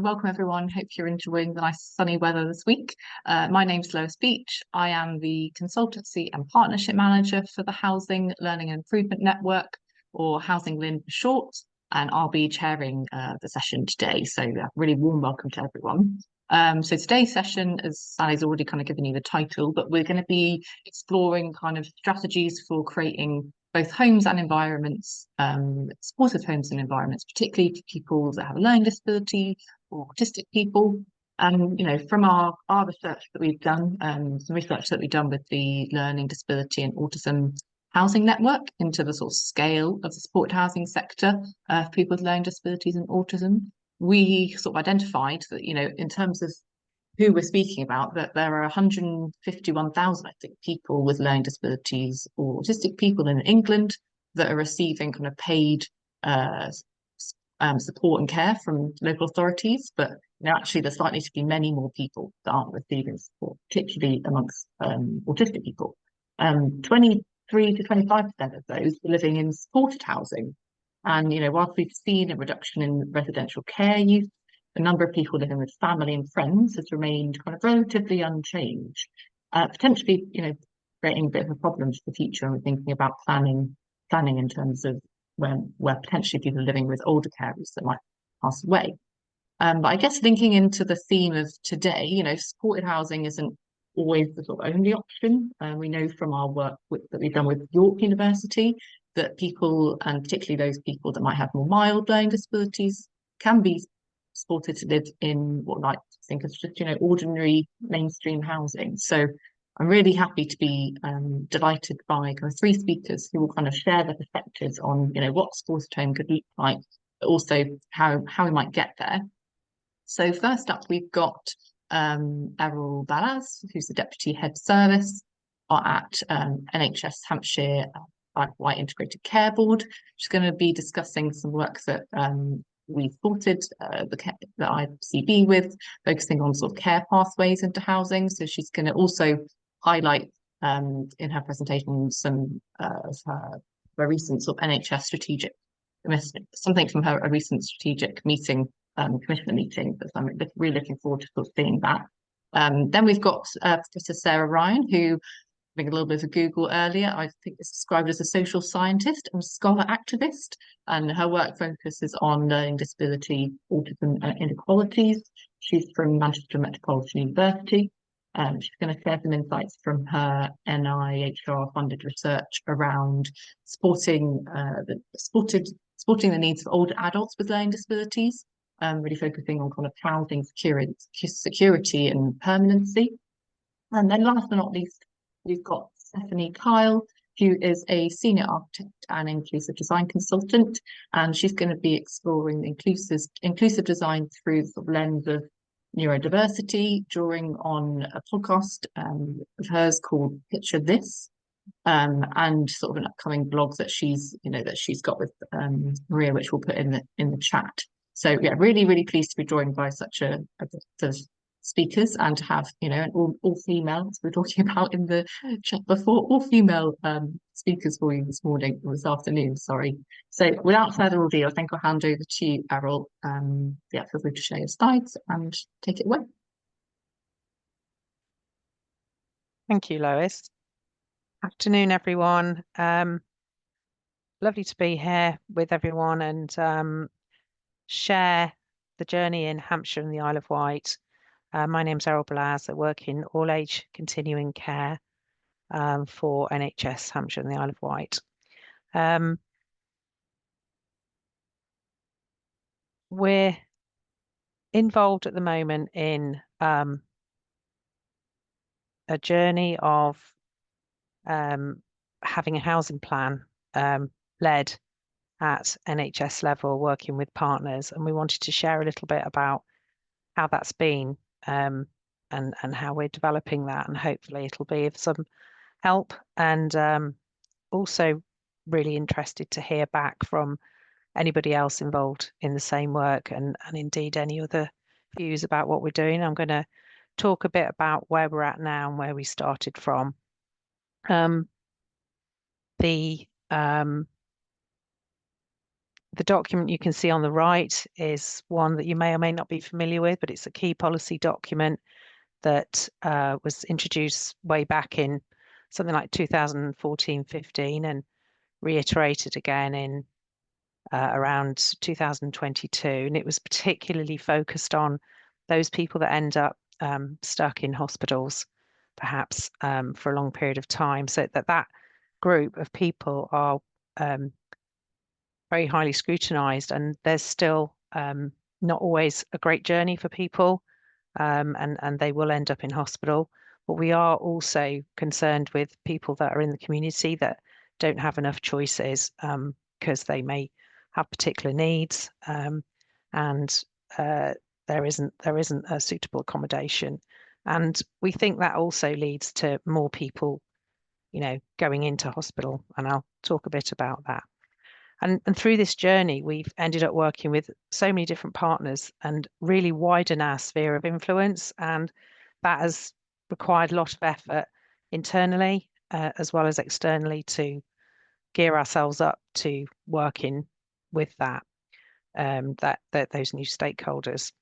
Welcome everyone. Hope you're enjoying the nice sunny weather this week. My name's Lois Beach. I am the Consultancy and Partnership Manager for the Housing Learning and Improvement Network, or HousingLIN for short, and I'll be chairing the session today. So really warm welcome to everyone. So today's session, as Sally's already kind of given you the title, but we're going to be exploring kind of strategies for creating both homes and environments, supportive homes and environments, particularly for people that have a learning disability or autistic people. And from our research that we've done, some research that we've done with the Learning Disability and Autism Housing Network into the sort of scale of the supported housing sector for people with learning disabilities and autism, we sort of identified that, in terms of who we're speaking about, that there are 151,000, I think, people with learning disabilities or autistic people in England that are receiving kind of paid support and care from local authorities, but actually there's likely to be many more people that aren't receiving support, particularly amongst autistic people. 23 to 25% of those are living in supported housing. And whilst we've seen a reduction in residential care use, the number of people living with family and friends has remained kind of relatively unchanged, potentially creating a bit of a problem for the future. And we're thinking about planning in terms of where potentially people are living with older carers that might pass away. But I guess linking into the theme of today, supported housing isn't always the sort of only option. We know from our work that we've done with York University that people, and particularly those people that might have more mild learning disabilities, can be supported to live in what I like to think of just ordinary mainstream housing. So I'm really happy to be delighted by kind of three speakers who will kind of share their perspectives on what supported home could look like, but also how we might get there. So first up, we've got Errol Balaz, who's the Deputy Head Service at NHS Hampshire Wight Integrated Care Board. She's going to be discussing some work that we supported the ICB with, focusing on sort of care pathways into housing. So she's going to also highlight in her presentation some of her recent sort of NHS strategic, something from a recent strategic meeting, commissioner meeting, that I'm really looking forward to sort of seeing that. Then we've got Professor Sarah Ryan, who, having a little bit of a Google earlier, I think is described as a social scientist and scholar activist, and her work focuses on learning disability, autism and inequalities. She's from Manchester Metropolitan University. She's going to share some insights from her NIHR funded research around supporting the needs of older adults with learning disabilities, really focusing on kind of housing security and permanency. And then last but not least, we've got Stephanie Kyle, who is a senior architect and inclusive design consultant, and she's going to be exploring inclusive design through the sort of lens of neurodiversity, drawing on a podcast of hers called Picture This, and sort of an upcoming blog that she's got with Maria, which we'll put in the chat. So yeah, really, really pleased to be joined by such a speakers, and to have an all female, as we're talking about in the chat before, all female speakers for you this afternoon, sorry. So without further ado, I think I'll hand over to you, Errol. Yeah, feel free to share your slides and take it away. Thank you, Lois. Afternoon, everyone. Lovely to be here with everyone and share the journey in Hampshire and the Isle of Wight. My name's Errol Balaz. I work in all-age continuing care for NHS Hampshire and the Isle of Wight. We're involved at the moment in a journey of having a housing plan led at NHS level, working with partners, and we wanted to share a little bit about how that's been and how we're developing that, and hopefully it'll be of some help. And also really interested to hear back from anybody else involved in the same work, and indeed any other views about what we're doing. I'm going to talk a bit about where we're at now and where we started from. The The document you can see on the right is one that you may or may not be familiar with, but it's a key policy document that was introduced way back in something like 2014-15 and reiterated again in around 2022. And it was particularly focused on those people that end up stuck in hospitals, perhaps for a long period of time, so that group of people are very highly scrutinized, and there's still not always a great journey for people, and they will end up in hospital. But we are also concerned with people that are in the community that don't have enough choices because they may have particular needs, and there isn't a suitable accommodation. And we think that also leads to more people, going into hospital, and I'll talk a bit about that. And through this journey, we've ended up working with so many different partners and really widen our sphere of influence. And that has required a lot of effort internally as well as externally to gear ourselves up to working with those new stakeholders.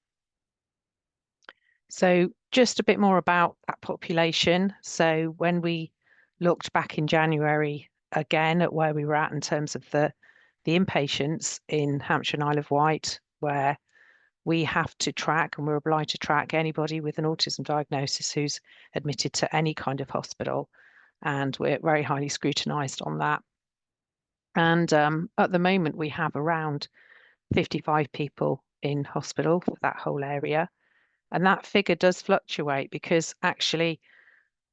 So just a bit more about that population. So when we looked back in January again at where we were at in terms of the inpatients in Hampshire and Isle of Wight, where we have to track, and we're obliged to track, anybody with an autism diagnosis who's admitted to any kind of hospital, and we're very highly scrutinised on that. And at the moment, we have around 55 people in hospital for that whole area. And that figure does fluctuate because actually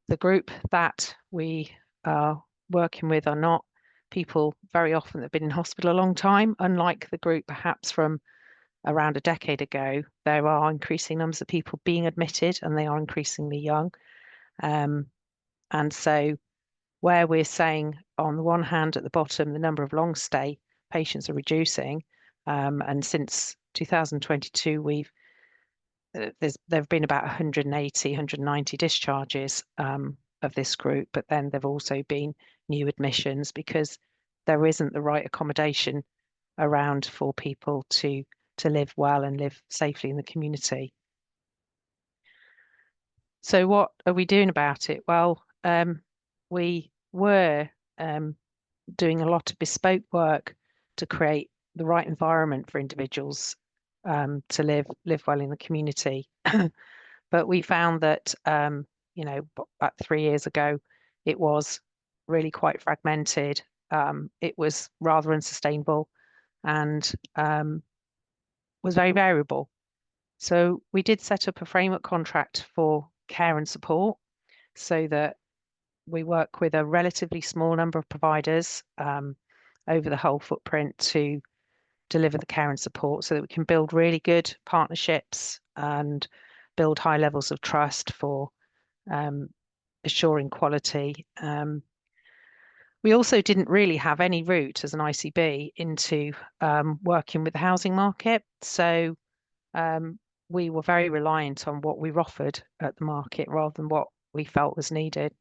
the group that we are working with are not people very often that have been in hospital a long time, unlike the group perhaps from around a decade ago. There are increasing numbers of people being admitted, and they are increasingly young. And so where we're saying on the one hand at the bottom, the number of long stay patients are reducing, and since 2022 there have been about 180, 190 discharges of this group, but then there've also been new admissions because there isn't the right accommodation around for people to live well and live safely in the community. So what are we doing about it? Well, we were doing a lot of bespoke work to create the right environment for individuals to live well in the community. But we found that, about 3 years ago, it was really quite fragmented. It was rather unsustainable and was very variable. So we did set up a framework contract for care and support so that we work with a relatively small number of providers over the whole footprint to deliver the care and support so that we can build really good partnerships and build high levels of trust for assuring quality. We also didn't really have any route as an ICB into working with the housing market. So we were very reliant on what we offered at the market rather than what we felt was needed.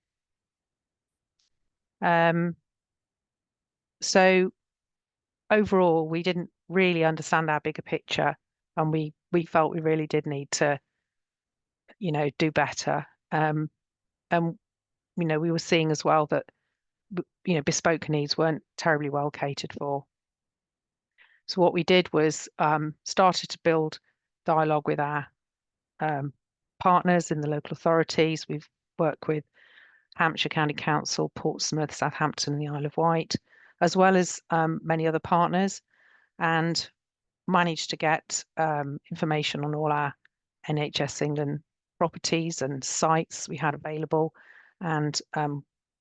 So overall, we didn't really understand our bigger picture, and we felt we really did need to, do better. And we were seeing as well that bespoke needs weren't terribly well catered for. So what we did was started to build dialogue with our partners in the local authorities. We've worked with Hampshire County Council, Portsmouth, Southampton, and the Isle of Wight, as well as many other partners, and managed to get information on all our NHS England properties and sites we had available, and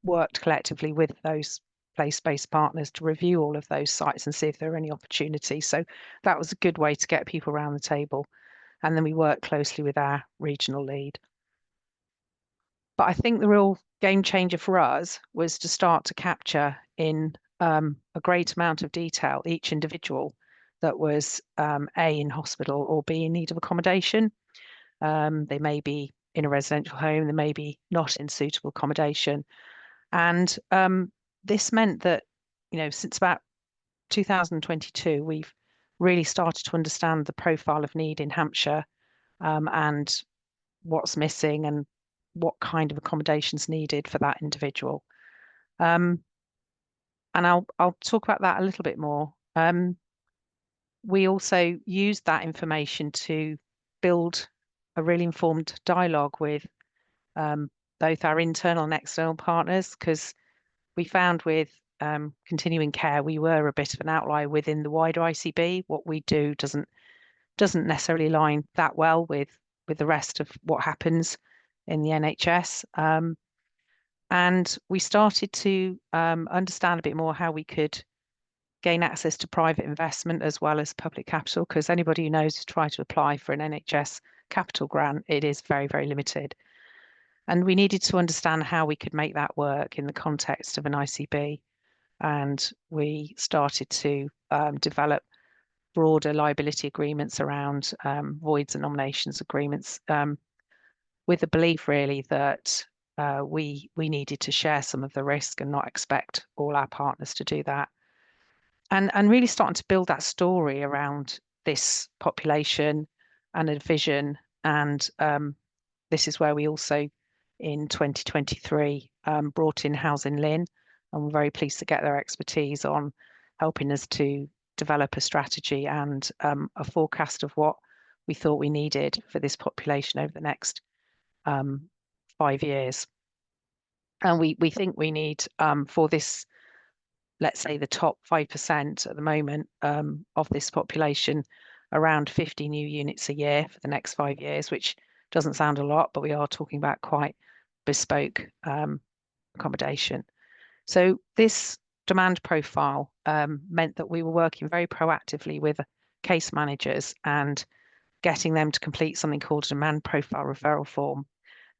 worked collectively with those place-based partners to review all of those sites and see if there are any opportunities. So that was a good way to get people around the table. And then we worked closely with our regional lead. But I think the real game changer for us was to start to capture in a great amount of detail each individual that was A, in hospital, or B, in need of accommodation. They may be in a residential home, they may be not in suitable accommodation. And this meant that, since about 2022, we've really started to understand the profile of need in Hampshire, and what's missing and what kind of accommodations needed for that individual. And I'll talk about that a little bit more. We also used that information to build a really informed dialogue with both our internal and external partners, because we found with continuing care, we were a bit of an outlier within the wider ICB. What we do doesn't necessarily align that well with the rest of what happens in the NHS. And we started to understand a bit more how we could gain access to private investment as well as public capital, because anybody who knows to try to apply for an NHS capital grant, it is very, very limited. And we needed to understand how we could make that work in the context of an ICB. And we started to develop broader liability agreements around voids and nominations agreements, with the belief really that we needed to share some of the risk and not expect all our partners to do that. And really starting to build that story around this population and a vision. And this is where we also, in 2023, brought in HousingLIN, and we're very pleased to get their expertise on helping us to develop a strategy and a forecast of what we thought we needed for this population over the next 5 years. And we think we need for this, let's say the top 5% at the moment of this population, around 50 new units a year for the next 5 years, which doesn't sound a lot, but we are talking about quite bespoke accommodation. So this demand profile meant that we were working very proactively with case managers and getting them to complete something called a demand profile referral form.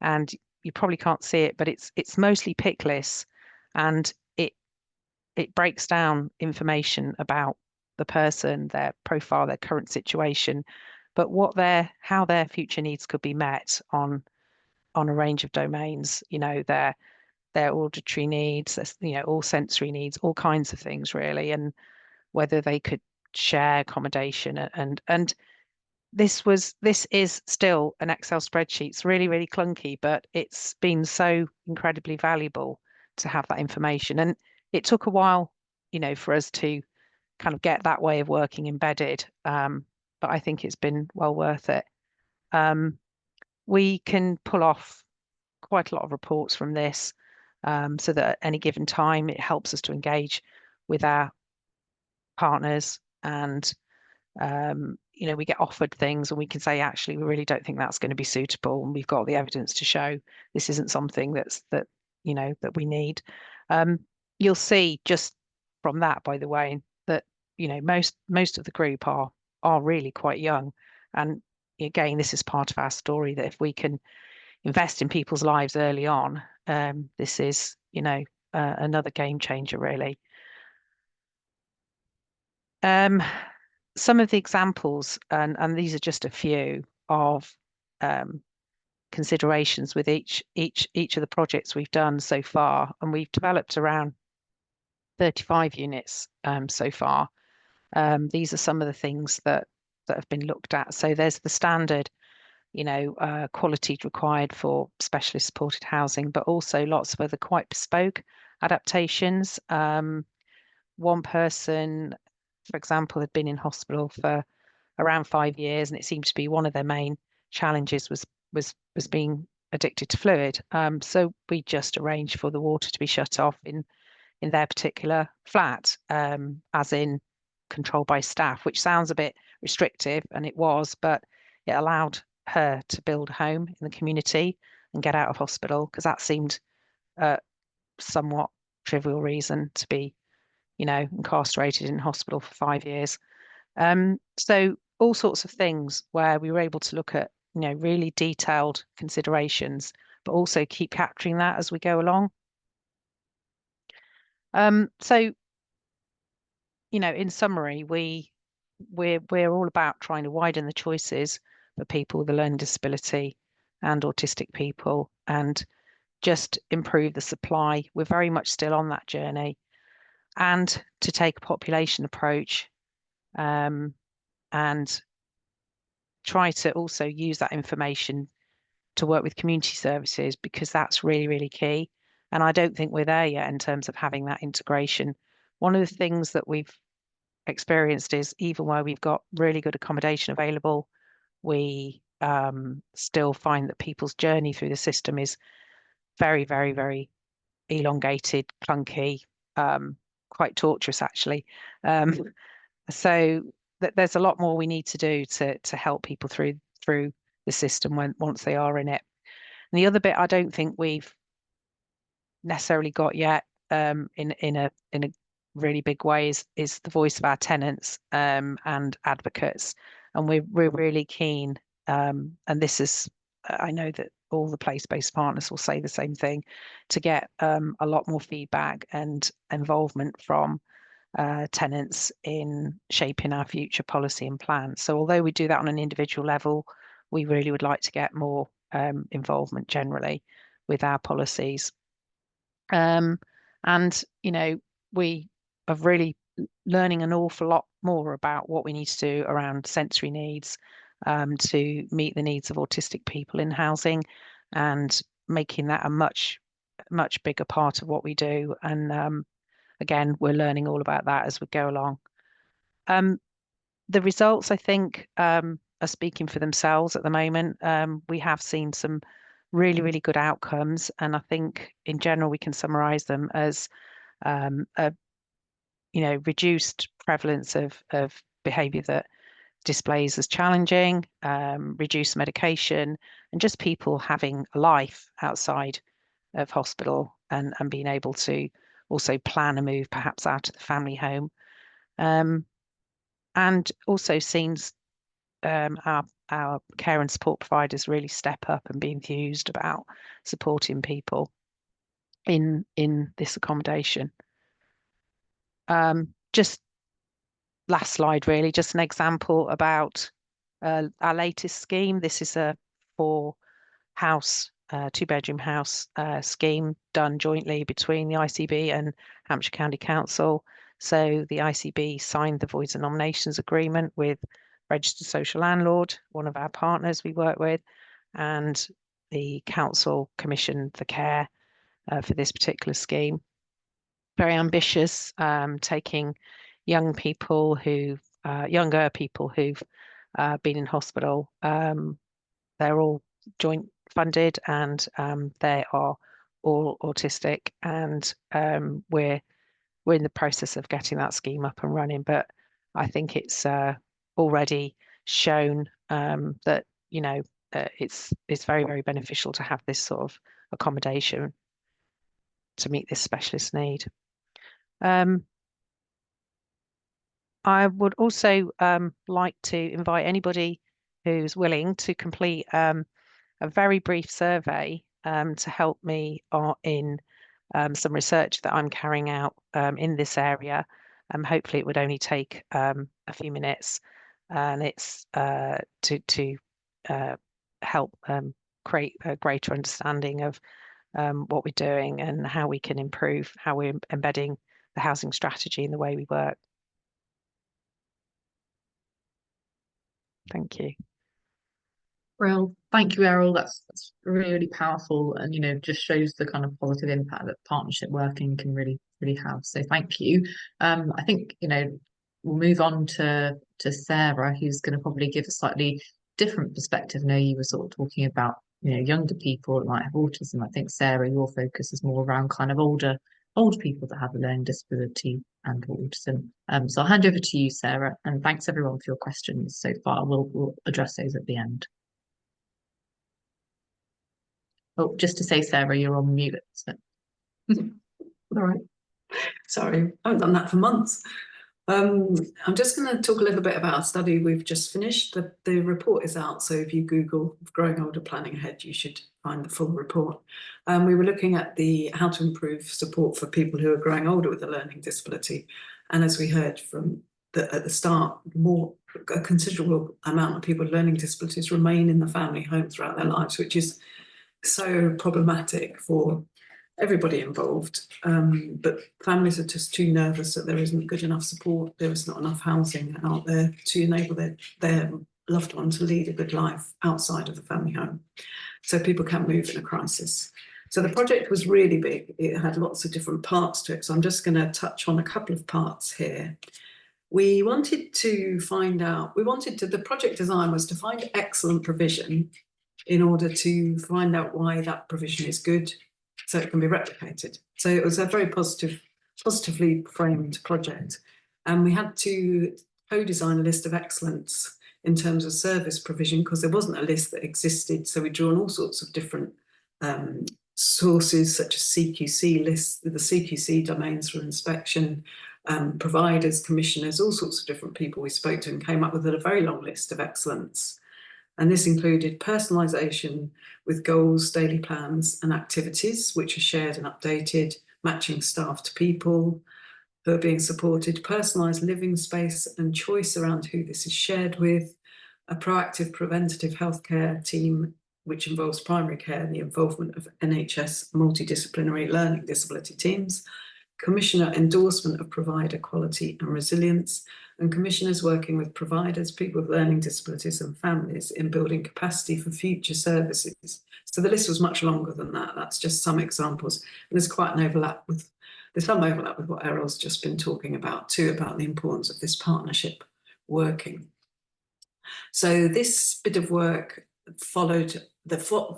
And you probably can't see it, but it's mostly pick lists, and it breaks down information about the person, their profile, their current situation, but how their future needs could be met on a range of domains. You know, their auditory needs, all sensory needs, all kinds of things really, and whether they could share accommodation. And this is still an Excel spreadsheet. It's really, really clunky, but it's been so incredibly valuable to have that information. And it took a while, for us to kind of get that way of working embedded. But I think it's been well worth it. We can pull off quite a lot of reports from this, so that at any given time, it helps us to engage with our partners, and we get offered things and we can say, actually, we really don't think that's going to be suitable, and we've got the evidence to show this isn't something that we need. You'll see just from that, by the way, that most of the group are really quite young, and again, this is part of our story, that if we can invest in people's lives early on, this is another game changer really. Some of the examples, and these are just a few of considerations with each of the projects we've done so far, and we've developed around 35 units so far. These are some of the things that have been looked at. So there's the standard, quality required for specialist supported housing, but also lots of other quite bespoke adaptations. One person, for example, had been in hospital for around 5 years, and it seemed to be one of their main challenges was being addicted to fluid. So we just arranged for the water to be shut off in their particular flat, as in controlled by staff, which sounds a bit restrictive, and it was, but it allowed her to build a home in the community and get out of hospital, because that seemed a somewhat trivial reason to be incarcerated in hospital for 5 years. So all sorts of things where we were able to look at really detailed considerations, but also keep capturing that as we go along. So in summary, we're all about trying to widen the choices for people with a learning disability and autistic people, and just improve the supply. We're very much still on that journey. and to take a population approach, and try to also use that information to work with community services, because that's really, really key. And I don't think we're there yet in terms of having that integration. One of the things that we've experienced is, even where we've got really good accommodation available, we still find that people's journey through the system is very, very, very elongated, clunky, quite torturous actually. So there's a lot more we need to do to help people through the system once they are in it. And the other bit I don't think we've necessarily got yet, in a really big way, is the voice of our tenants and advocates. And we're really keen, and this is, I know that all the place-based partners will say the same thing, to get a lot more feedback and involvement from tenants in shaping our future policy and plans. So although we do that on an individual level, we really would like to get more involvement generally with our policies. And, you know, we are really learning an awful lot more about what we need to do around sensory needs to meet the needs of autistic people in housing, and making that a much bigger part of what we do. And again, we're learning all about that as we go along. The results, I think, are speaking for themselves at the moment. We have seen some really, really good outcomes, and I think in general we can summarize them as a reduced prevalence of behavior that displays as challenging, reduced medication, and just people having a life outside of hospital, and being able to also plan a move perhaps out of the family home. And also seen our care and support providers really step up and be enthused about supporting people in this accommodation. Just last slide, really, just an example about our latest scheme. This is a 4-house, 2-bedroom house scheme done jointly between the ICB and Hampshire County Council. So the ICB signed the Voids and Nominations Agreement with Registered Social Landlord, one of our partners we work with, and the council commissioned the care for this particular scheme. Very ambitious, taking younger people who've been in hospital. They're all joint funded, and they are all autistic, and we're in the process of getting that scheme up and running. But I think it's already shown that it's very, very beneficial to have this sort of accommodation to meet this specialist need. I would also like to invite anybody who's willing to complete a very brief survey to help me in some research that I'm carrying out in this area. Hopefully it would only take a few minutes, and it's to help create a greater understanding of what we're doing and how we can improve how we're embedding the housing strategy in the way we work. Thank you. Well, thank you, Errol. That's really, really powerful, and just shows the kind of positive impact that partnership working can really, really have. So thank you. I think we'll move on to Sarah, who's going to probably give a slightly different perspective. I know you were sort of talking about younger people that might have autism. I think, Sarah, your focus is more around kind of older people that have a learning disability and autism. So I'll hand over to you, Sarah, and thanks everyone for your questions so far. We'll address those at the end. Oh, just to say, Sarah, you're on mute. So. All right. Sorry, I haven't done that for months. I'm just going to talk a little bit about a study we've just finished. The report is out, so if you Google Growing Older Planning Ahead, you should find the full report. We were looking at how to improve support for people who are growing older with a learning disability. And as we heard at the start, a considerable amount of people with learning disabilities remain in the family home throughout their lives, which is so problematic for everybody involved, but families are just too nervous that there isn't good enough support, there is not enough housing out there to enable their loved one to lead a good life outside of the family home. So people can move in a crisis. So the project was really big. It had lots of different parts to it. So I'm just going to touch on a couple of parts here. We wanted to find out, the project design was to find excellent provision in order to find out why that provision is good so it can be replicated. So it was a very positively framed project. And we had to co-design a list of excellence in terms of service provision because there wasn't a list that existed. So we drew on all sorts of different sources such as CQC lists, the CQC domains for inspection, providers, commissioners, all sorts of different people we spoke to and came up with a very long list of excellence. And this included personalisation with goals, daily plans and activities which are shared and updated, matching staff to people who are being supported, personalised living space and choice around who this is shared with, a proactive preventative healthcare team which involves primary care and the involvement of NHS multidisciplinary learning disability teams, commissioner endorsement of provider quality and resilience, and commissioners working with providers, people with learning disabilities and families in building capacity for future services. So the list was much longer than that. That's just some examples. And there's quite an overlap with, there's some overlap with what Errol's just been talking about too, about the importance of this partnership working. So this bit of work followed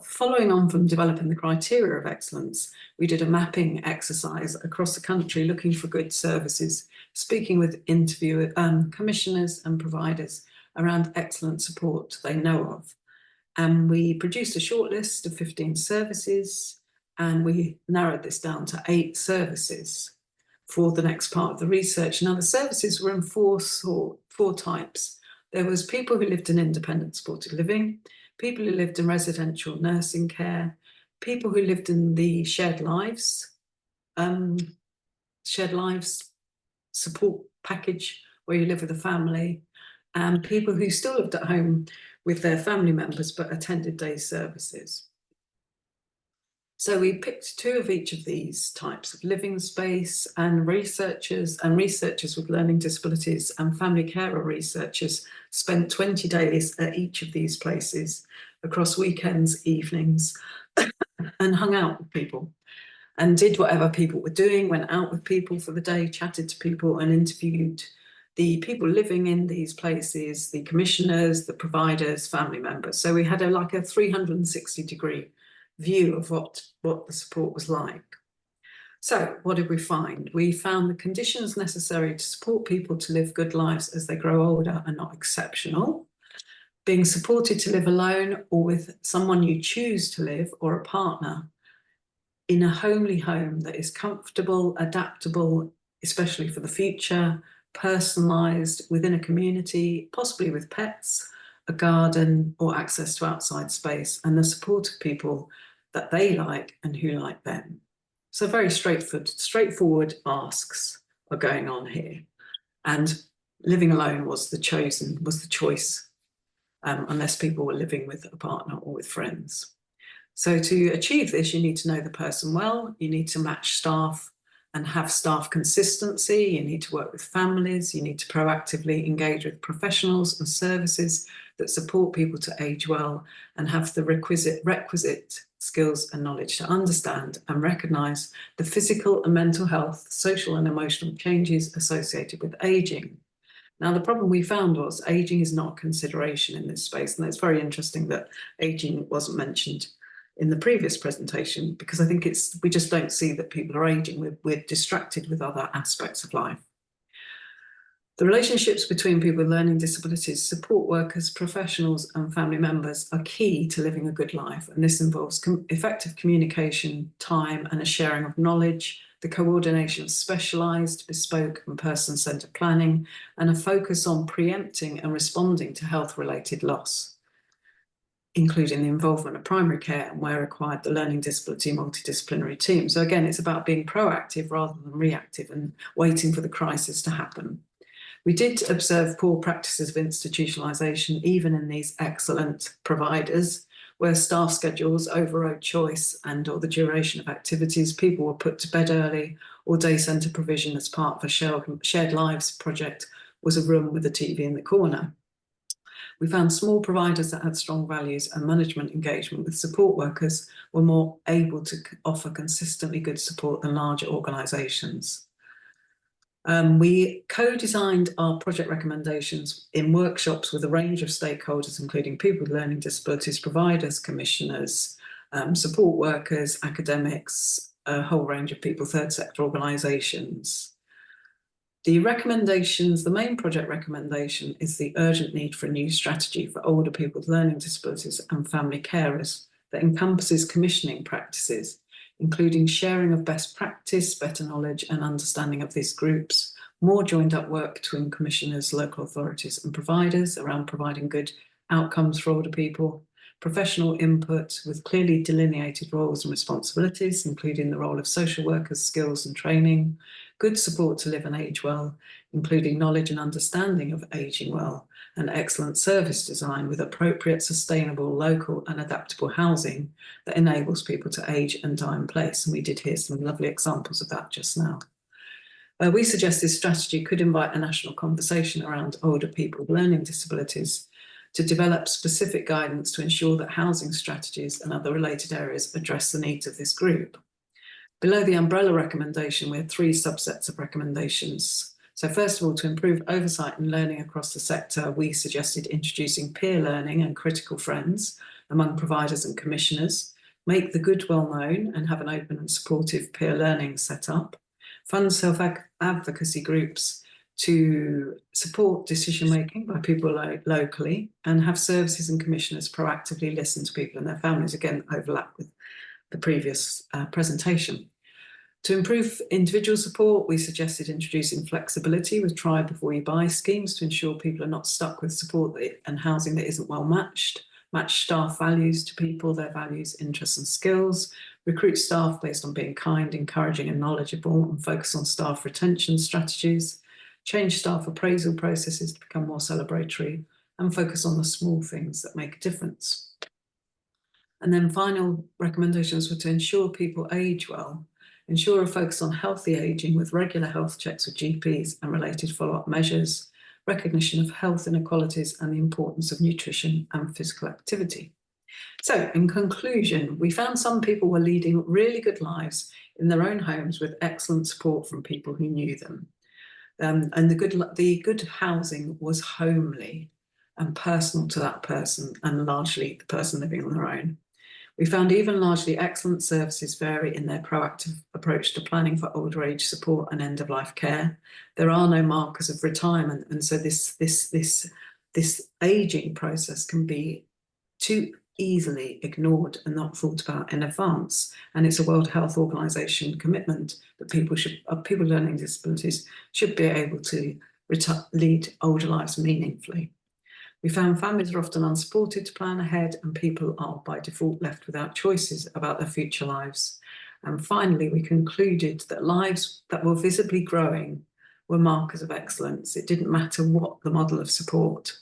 following on from developing the criteria of excellence, we did a mapping exercise across the country looking for good services, speaking with commissioners and providers around excellent support they know of. And we produced a short list of 15 services and we narrowed this down to 8 services for the next part of the research. Now the services were in four types. There was people who lived in independent supported living, people who lived in residential nursing care, people who lived in the shared lives support package where you live with a family, and people who still lived at home with their family members but attended day services. So we picked 2 of each of these types of living space, and researchers with learning disabilities and family carer researchers spent 20 days at each of these places across weekends, evenings, and hung out with people and did whatever people were doing, went out with people for the day, chatted to people and interviewed the people living in these places, the commissioners, the providers, family members. So we had like a 360-degree view of what the support was like. So what did we find? We found the conditions necessary to support people to live good lives as they grow older are not exceptional. Being supported to live alone or with someone you choose to live or a partner in a homely home that is comfortable, adaptable, especially for the future, personalised within a community, possibly with pets, a garden or access to outside space, and the support of people that they like and who like them. So very straightforward asks are going on here. And living alone was the choice, unless people were living with a partner or with friends. So to achieve this, you need to know the person well, you need to match staff and have staff consistency, you need to work with families, you need to proactively engage with professionals and services that support people to age well and have the requisite skills and knowledge to understand and recognise the physical and mental health, social and emotional changes associated with ageing. Now, the problem we found was ageing is not a consideration in this space, and it's very interesting that ageing wasn't mentioned in the previous presentation, because I think we just don't see that people are ageing. We're distracted with other aspects of life. The relationships between people with learning disabilities, support workers, professionals and family members are key to living a good life, and this involves effective communication, time and a sharing of knowledge, the coordination of specialised, bespoke and person-centred planning, and a focus on preempting and responding to health-related loss, including the involvement of primary care and, where required, the learning disability multidisciplinary team. So again, it's about being proactive rather than reactive and waiting for the crisis to happen. We did observe poor practices of institutionalisation, even in these excellent providers, where staff schedules overrode choice and or the duration of activities, people were put to bed early, or day centre provision as part of a shared lives project was a room with a TV in the corner. We found small providers that had strong values and management engagement with support workers were more able to offer consistently good support than larger organisations. We co-designed our project recommendations in workshops with a range of stakeholders, including people with learning disabilities, providers, commissioners, support workers, academics, a whole range of people, third sector organisations. The recommendations, the main project recommendation is the urgent need for a new strategy for older people with learning disabilities and family carers that encompasses commissioning practices, including sharing of best practice, better knowledge and understanding of these groups, more joined up work between commissioners, local authorities and providers around providing good outcomes for older people, professional input with clearly delineated roles and responsibilities, including the role of social workers, skills and training, good support to live and age well, including knowledge and understanding of ageing well, and excellent service design with appropriate, sustainable, local and adaptable housing that enables people to age and die in place. And we did hear some lovely examples of that just now. We suggest this strategy could invite a national conversation around older people with learning disabilities to develop specific guidance to ensure that housing strategies and other related areas address the needs of this group. Below the umbrella recommendation, we had 3 subsets of recommendations. So first of all, to improve oversight and learning across the sector, we suggested introducing peer learning and critical friends among providers and commissioners, make the good well known and have an open and supportive peer learning set up, fund self-advocacy groups to support decision-making by people locally, and have services and commissioners proactively listen to people and their families, again, overlap with the previous presentation. To improve individual support, we suggested introducing flexibility with try before you buy schemes to ensure people are not stuck with support and housing that isn't well matched, match staff values to people, their values, interests and skills, recruit staff based on being kind, encouraging and knowledgeable, and focus on staff retention strategies, change staff appraisal processes to become more celebratory, and focus on the small things that make a difference. And then final recommendations were to ensure people age well, ensure a focus on healthy ageing with regular health checks with GPs and related follow-up measures, recognition of health inequalities and the importance of nutrition and physical activity. So in conclusion, we found some people were leading really good lives in their own homes with excellent support from people who knew them. And the good housing was homely and personal to that person and largely the person living on their own. We found even largely excellent services vary in their proactive approach to planning for older age support and end-of-life care. There are no markers of retirement, and so this ageing process can be too easily ignored and not thought about in advance. And it's a World Health Organization commitment that people with learning disabilities should be able to lead older lives meaningfully. We found families are often unsupported to plan ahead and people are by default left without choices about their future lives. And finally, we concluded that lives that were visibly growing were markers of excellence. It didn't matter what the model of support.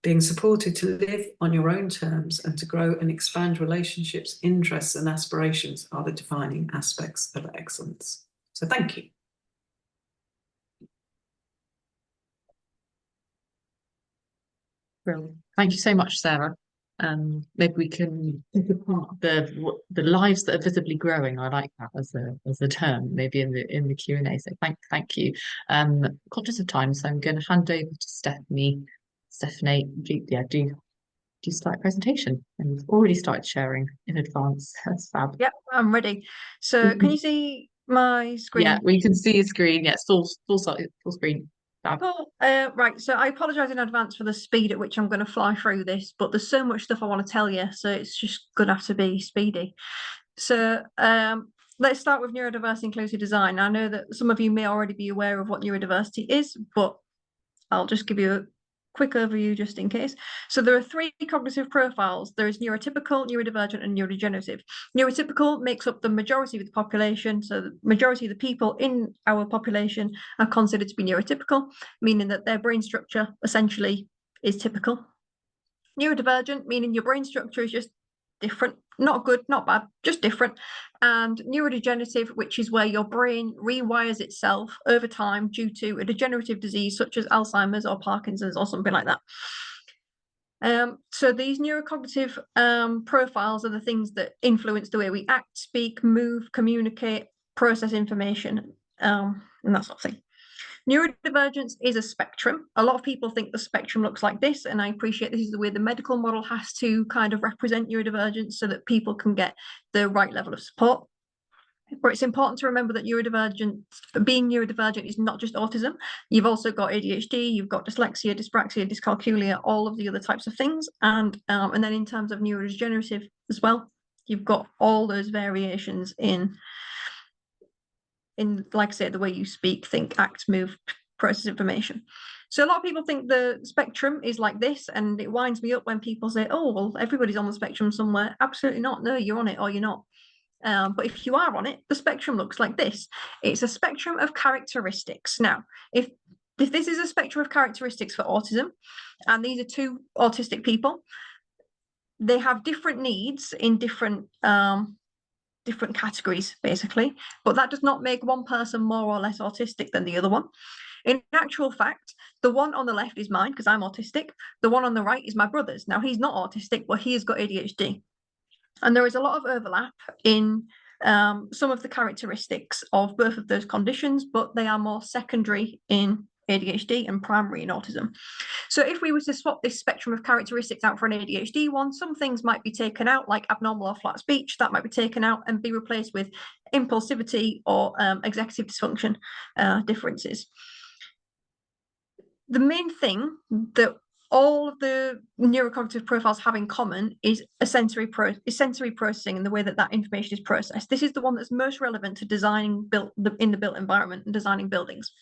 Being supported to live on your own terms and to grow and expand relationships, interests and aspirations are the defining aspects of excellence. So thank you. Brilliant. Thank you so much, Sarah. Maybe we can pick apart the lives that are visibly growing. I like that as a term, maybe in the Q&A. So thank you. Conscious of time, so I'm going to hand over to Stephanie. Stephanie, do start presentation, and you've already started sharing in advance. That's fab. Yep, I'm ready. So can you see my screen? Yeah, we can see your screen. Yeah, full screen. Cool. Right, so I apologise in advance for the speed at which I'm going to fly through this, but there's so much stuff I want to tell you, so it's just going to have to be speedy. So let's start with neurodiversity inclusive design. I know that some of you may already be aware of what neurodiversity is, but I'll just give you a quick overview just in case. So there are 3 cognitive profiles. There is neurotypical, neurodivergent and neurodegenerative. Neurotypical makes up the majority of the population. So the majority of the people in our population are considered to be neurotypical, meaning that their brain structure essentially is typical. Neurodivergent, meaning your brain structure is just different, not good, not bad, just different. And neurodegenerative, which is where your brain rewires itself over time due to a degenerative disease such as Alzheimer's or Parkinson's or something like that. So these neurocognitive profiles are the things that influence the way we act, speak, move, communicate, process information, and that sort of thing. Neurodivergence is a spectrum. A lot of people think the spectrum looks like this, and I appreciate this is the way the medical model has to kind of represent neurodivergence so that people can get the right level of support. But it's important to remember that being neurodivergent is not just autism. You've also got ADHD, you've got dyslexia, dyspraxia, dyscalculia, all of the other types of things. And then in terms of neurodegenerative as well, you've got all those variations in like I say, the way you speak, think, act, move, process information. So a lot of people think the spectrum is like this, and it winds me up when people say, oh, well, everybody's on the spectrum somewhere. Absolutely not. No, you're on it or you're not. But if you are on it, the spectrum looks like this. It's a spectrum of characteristics. Now, if this is a spectrum of characteristics for autism, and these are two autistic people, they have different needs in different categories, basically, but that does not make one person more or less autistic than the other one. In actual fact, the one on the left is mine because I'm autistic. The one on the right is my brother's. Now, he's not autistic, but he has got ADHD. And there is a lot of overlap in some of the characteristics of both of those conditions, but they are more secondary in ADHD and primary in autism. So if we were to swap this spectrum of characteristics out for an ADHD one, some things might be taken out, like abnormal or flat speech, that might be taken out and be replaced with impulsivity or executive dysfunction differences. The main thing that all of the neurocognitive profiles have in common is sensory processing and the way that that information is processed. This is the one that's most relevant to designing in the built environment and designing buildings.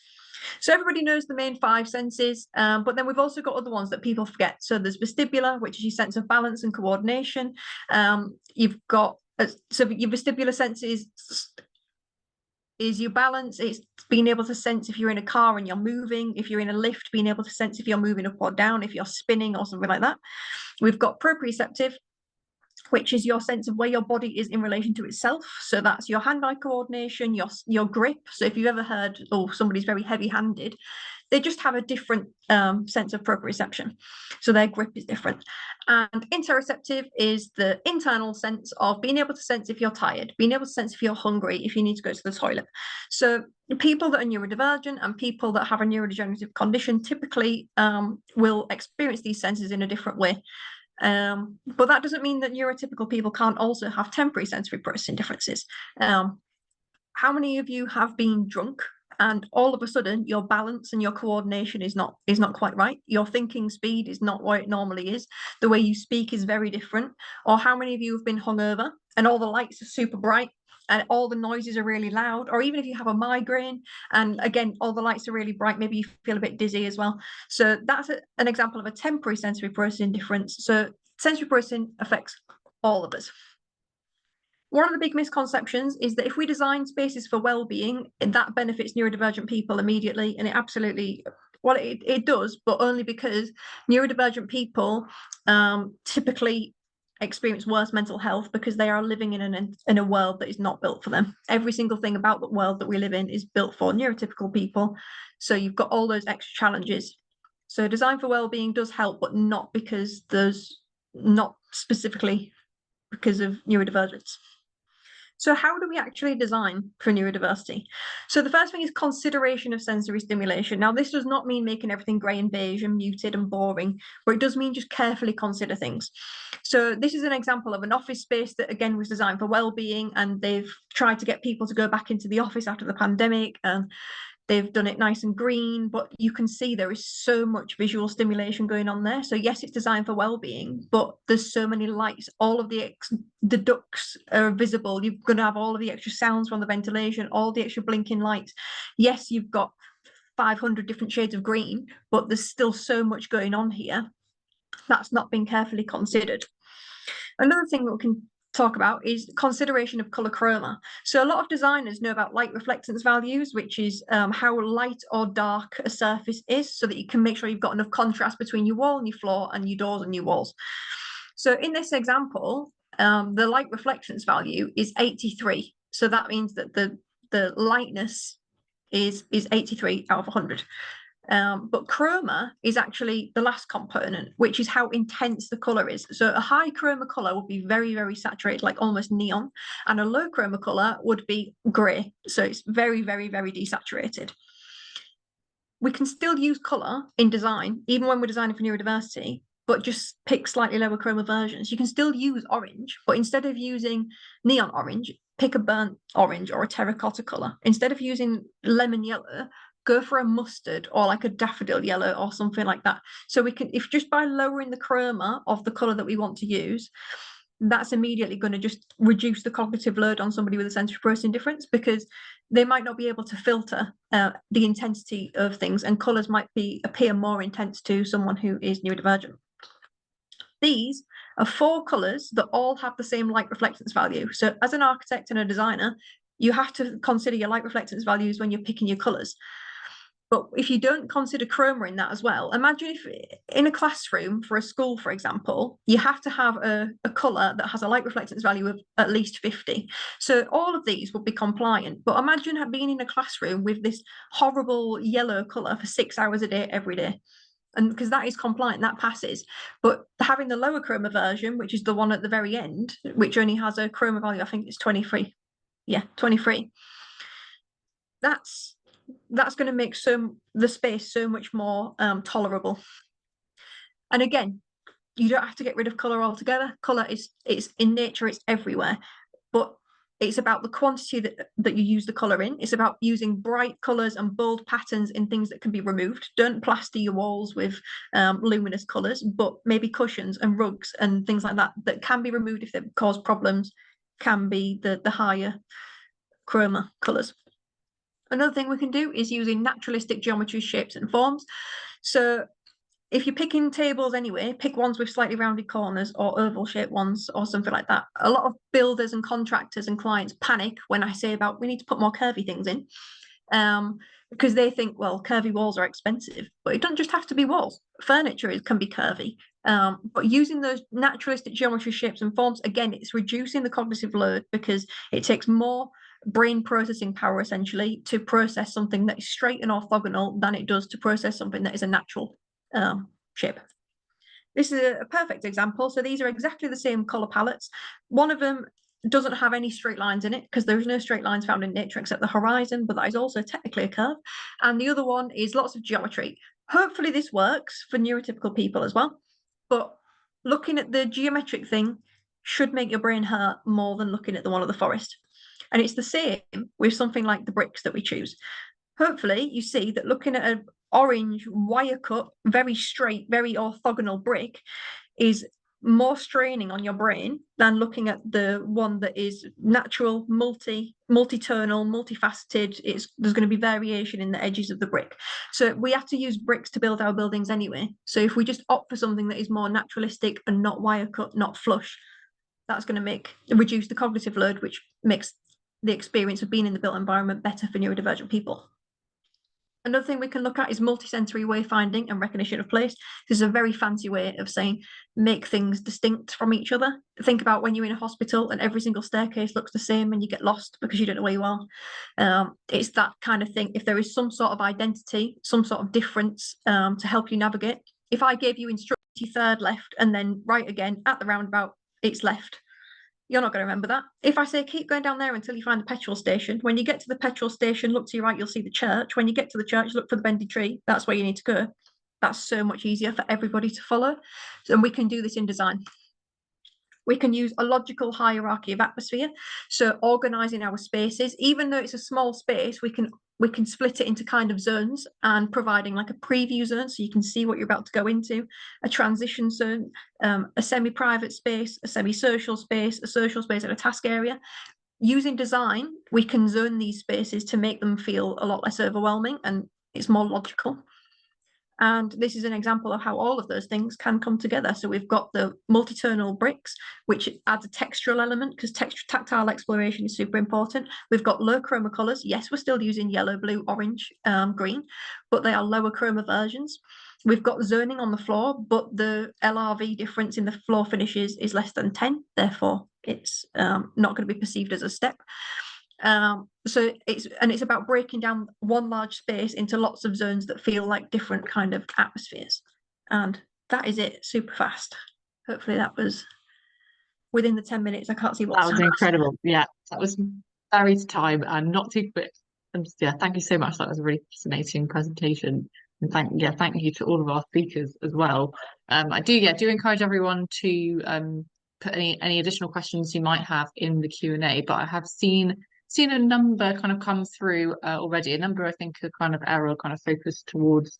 So everybody knows the main 5 senses, but then we've also got other ones that people forget. So there's vestibular, which is your sense of balance and coordination. You've got, so your vestibular sense is your balance. It's being able to sense if you're in a car and you're moving, if you're in a lift, being able to sense if you're moving up or down, if you're spinning or something like that. We've got proprioceptive, which is your sense of where your body is in relation to itself. So that's your hand-eye coordination, your grip. So if you've ever heard, oh, somebody's very heavy-handed, they just have a different sense of proprioception. So their grip is different. And interoceptive is the internal sense of being able to sense if you're tired, being able to sense if you're hungry, if you need to go to the toilet. So people that are neurodivergent and people that have a neurodegenerative condition typically will experience these senses in a different way. But that doesn't mean that neurotypical people can't also have temporary sensory processing differences. How many of you have been drunk and all of a sudden your balance and your coordination is not quite right? Your thinking speed is not what it normally is. The way you speak is very different. Or how many of you have been hungover and all the lights are super bright and all the noises are really loud? Or even if you have a migraine and again, all the lights are really bright, maybe you feel a bit dizzy as well. So that's an example of a temporary sensory processing difference. So sensory processing affects all of us. One of the big misconceptions is that if we design spaces for well-being, that benefits neurodivergent people immediately, and it absolutely, well, it does, but only because neurodivergent people typically experience worse mental health because they are living in a world that is not built for them. Every single thing about the world that we live in is built for neurotypical people, so you've got all those extra challenges. So design for well-being does help, but not specifically because of neurodivergence. So how do we actually design for neurodiversity? So the first thing is consideration of sensory stimulation. Now, this does not mean making everything grey and beige and muted and boring, but it does mean just carefully consider things. So this is an example of an office space that, again, was designed for well-being, and they've tried to get people to go back into the office after the pandemic, and they've done it nice and green, but you can see there is so much visual stimulation going on there. So yes, it's designed for well-being, but there's so many lights. All of the ducts are visible. You're going to have all of the extra sounds from the ventilation, all the extra blinking lights. Yes, you've got 500 different shades of green, but there's still so much going on here that's not been carefully considered. Another thing that we can talk about is consideration of color chroma. So a lot of designers know about light reflectance values, which is how light or dark a surface is, so that you can make sure you've got enough contrast between your wall and your floor and your doors and your walls. So in this example, the light reflectance value is 83. So that means that the lightness is 83 out of 100. But chroma is actually the last component, which is how intense the color is. So a high chroma color would be very, very saturated, like almost neon, and a low chroma color would be gray. So it's very, very, very desaturated. We can still use color in design, even when we're designing for neurodiversity, but just pick slightly lower chroma versions. You can still use orange, but instead of using neon orange, pick a burnt orange or a terracotta color. Instead of using lemon yellow, go for a mustard or like a daffodil yellow or something like that. So we can, if just by lowering the chroma of the color that we want to use, that's immediately going to just reduce the cognitive load on somebody with a sensory processing difference, because they might not be able to filter the intensity of things, and colors might appear more intense to someone who is neurodivergent. These are 4 colors that all have the same light reflectance value. So as an architect and a designer, you have to consider your light reflectance values when you're picking your colors. But if you don't consider chroma in that as well, imagine if in a classroom for a school, for example, you have to have a colour that has a light reflectance value of at least 50. So all of these would be compliant. But imagine being in a classroom with this horrible yellow colour for 6 hours a day, every day. And because that is compliant, that passes. But having the lower chroma version, which is the one at the very end, which only has a chroma value, I think it's 23. Yeah, 23. That's going to make the space so much more tolerable. And again, you don't have to get rid of color altogether. Color it's in nature, it's everywhere, but it's about the quantity that you use the color in. It's about using bright colors and bold patterns in things that can be removed. Don't plaster your walls with luminous colors, but maybe cushions and rugs and things like that can be removed if they cause problems, can be the higher chroma colors. Another thing we can do is using naturalistic geometries, shapes and forms. So if you're picking tables anyway, pick ones with slightly rounded corners or oval shaped ones or something like that. A lot of builders and contractors and clients panic when I say about we need to put more curvy things in, because they think, well, curvy walls are expensive, but it doesn't just have to be walls. Furniture can be curvy. But using those naturalistic geometry, shapes and forms, again, it's reducing the cognitive load because it takes more brain processing power essentially to process something that is straight and orthogonal than it does to process something that is a natural shape. This is a perfect example. So these are exactly the same color palettes. One of them doesn't have any straight lines in it because there's no straight lines found in nature except the horizon, but that is also technically a curve. And the other one is lots of geometry. Hopefully this works for neurotypical people as well, but looking at the geometric thing should make your brain hurt more than looking at the one of the forest. And it's the same with something like the bricks that we choose. Hopefully you see that looking at an orange wire cut, very straight, very orthogonal brick is more straining on your brain than looking at the one that is natural, multi-tonal, multifaceted. There's going to be variation in the edges of the brick. So we have to use bricks to build our buildings anyway. So if we just opt for something that is more naturalistic and not wire cut, not flush, that's going to reduce the cognitive load, which makes the experience of being in the built environment better for neurodivergent people. Another thing we can look at is multisensory wayfinding and recognition of place. This is a very fancy way of saying make things distinct from each other. Think about when you're in a hospital and every single staircase looks the same and you get lost because you don't know where you are. It's that kind of thing. If there is some sort of identity, some sort of difference to help you navigate. If I gave you instruction third left and then right again at the roundabout, it's left. You're not going to remember that. If I say, keep going down there until you find the petrol station, when you get to the petrol station, look to your right, you'll see the church. When you get to the church, look for the bendy tree. That's where you need to go. That's so much easier for everybody to follow. And we can do this in design. We can use a logical hierarchy of atmosphere. So organizing our spaces, even though it's a small space, we can split it into kind of zones and providing like a preview zone so you can see what you're about to go into, a transition zone, a semi-private space, a semi-social space, a social space and a task area. Using design, we can zone these spaces to make them feel a lot less overwhelming and it's more logical. And this is an example of how all of those things can come together. So we've got the multi-tonal bricks, which adds a textural element because tactile exploration is super important. We've got low chroma colors. Yes, we're still using yellow, blue, orange, green, but they are lower chroma versions. we've got zoning on the floor, but the LRV difference in the floor finishes is less than 10, therefore it's not going to be perceived as a step. So it's about breaking down one large space into lots of zones that feel like different kind of atmospheres, and that is it. Super fast. Hopefully that was within the 10 minutes. I can't see what's That was incredible. Yeah, that was very to time and not too quick. And yeah, thank you so much. That was a really fascinating presentation. And thank you to all of our speakers as well. I do encourage everyone to put any additional questions you might have in the Q&A, but I have seen a number kind of come through already. A number I think are kind of kind of focused towards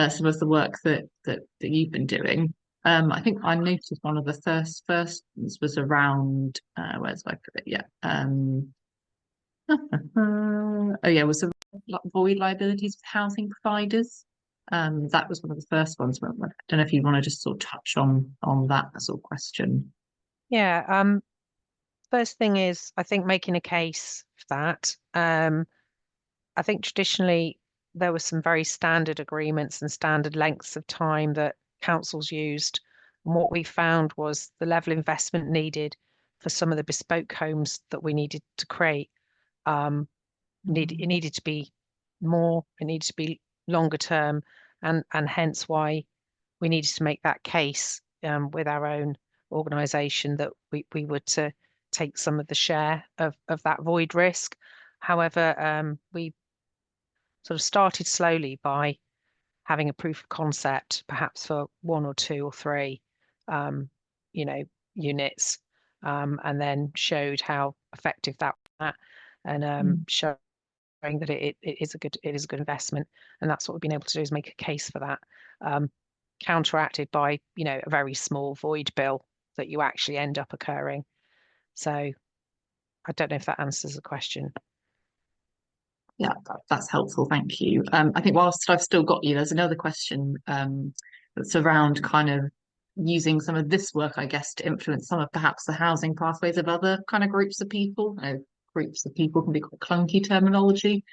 some of the work that you've been doing. I think I noticed one of the first was around where's I put it? Yeah. Oh yeah, was the void liabilities with housing providers. That was one of the first ones. I don't know if you want to just sort of touch on that sort of question. Yeah. First thing is, I think making a case for that. I think traditionally there were some very standard agreements and standard lengths of time that councils used. And what we found was the level of investment needed for some of the bespoke homes that we needed to create. It needed to be more, it needed to be longer term, and hence why we needed to make that case with our own organisation that we were to take some of the share of that void risk. However, we sort of started slowly by having a proof of concept, perhaps for 1 or 2 or 3, units, and then showed how effective that was, and showing that it is a good investment, and that's what we've been able to do, is make a case for that, counteracted by a very small void bill that you actually end up occurring. So I don't know if that answers the question. Yeah, that's helpful. Thank you. I think whilst I've still got you, there's another question that's around kind of using some of this work, I guess, to influence some of perhaps the housing pathways of other kind of groups of people. Groups of people can be quite clunky terminology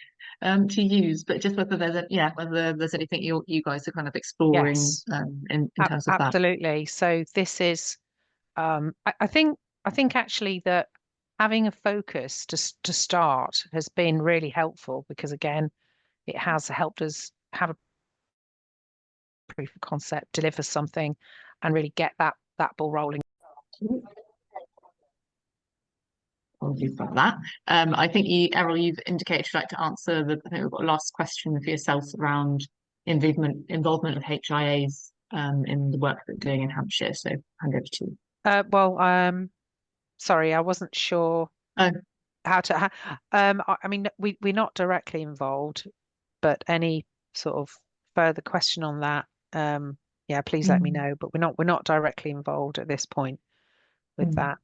to use, but just whether there's anything you guys are kind of exploring Yes. In terms of that. Absolutely. So this is, I think actually that having a focus to start has been really helpful, because again, it has helped us have a proof of concept, deliver something, and really get that ball rolling. Apologies about that. I think Errol, you've indicated you'd like to answer I think we've got a last question for yourself around involvement of HIAs in the work that they're doing in Hampshire. So hand over to you. Sorry, I wasn't sure how to. I mean, we're not directly involved, but any sort of further question on that, yeah, please let me know. But we're not directly involved at this point with that.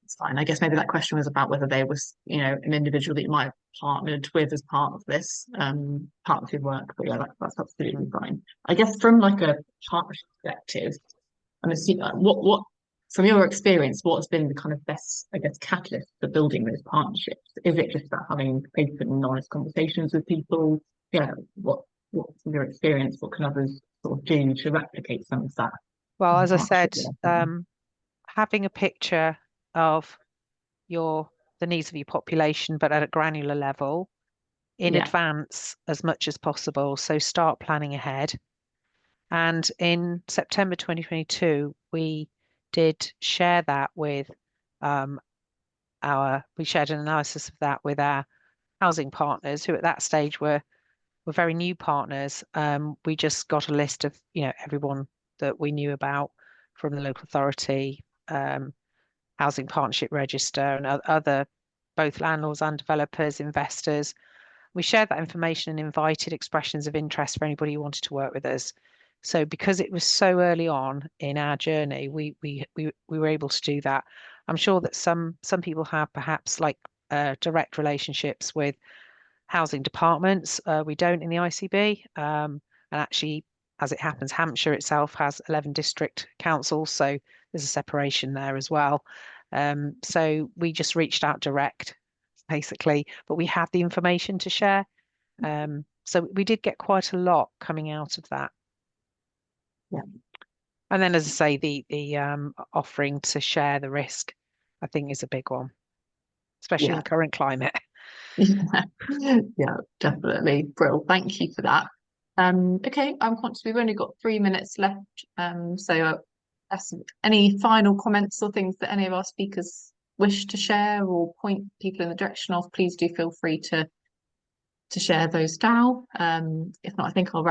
It's fine. I guess maybe that question was about whether there was, an individual that you might have partnered with as part of this partnership work. But yeah, that's absolutely fine. I guess from like a partnership perspective, I'm assuming what from your experience, what has been the kind of best, I guess, catalyst for building those partnerships? Is it just about having open and honest conversations with people? Yeah, what from your experience, what can others sort of do to replicate some of that? Well, as I said, having a picture of the needs of your population, but at a granular level in advance as much as possible. So start planning ahead. And in September 2022, we did share that with we shared an analysis of that with our housing partners, who at that stage were very new partners. We just got a list of everyone that we knew about from the local authority, housing partnership register, and other both landlords and developers, investors. We shared that information and invited expressions of interest for anybody who wanted to work with us. So because it was so early on in our journey, we were able to do that. I'm sure that some people have perhaps like direct relationships with housing departments. We don't in the ICB, and actually, as it happens, Hampshire itself has 11 district councils, so there's a separation there as well. So we just reached out direct, basically, but we had the information to share. So we did get quite a lot coming out of that And then, as I say, the offering to share the risk, I think, is a big one, especially in Yeah. the current climate. Yeah, definitely. Brill, thank you for that. Okay, I'm conscious we've only got 3 minutes left. So any final comments or things that any of our speakers wish to share or point people in the direction of, please do feel free to share those now. If not, I think I'll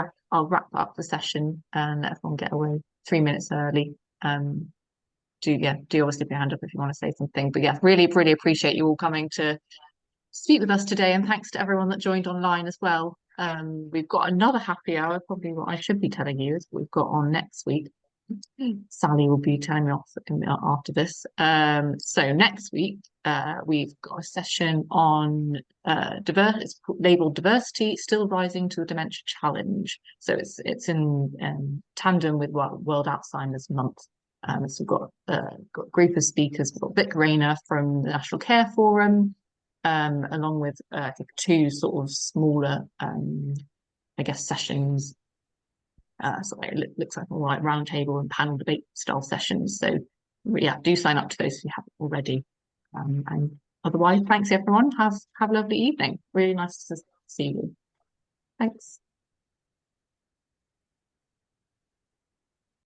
wrap up the session and let everyone get away 3 minutes early. Do obviously put your hand up if you want to say something. But yeah, really appreciate you all coming to speak with us today, and thanks to everyone that joined online as well. We've got another happy hour, probably what I should be telling you is what we've got on next week. Sally will be telling me off after this. So next week we've got a session on it's labelled Diversity Still Rising to the Dementia Challenge. So it's in tandem with World Alzheimer's Month. So we've got a group of speakers. We've got Vic Rayner from the National Care Forum, along with I think 2 sort of smaller I guess sessions. So it looks like all right roundtable and panel debate style sessions. So yeah, do sign up to those if you haven't already. And otherwise, thanks everyone. Have a lovely evening. Really nice to see you. Thanks.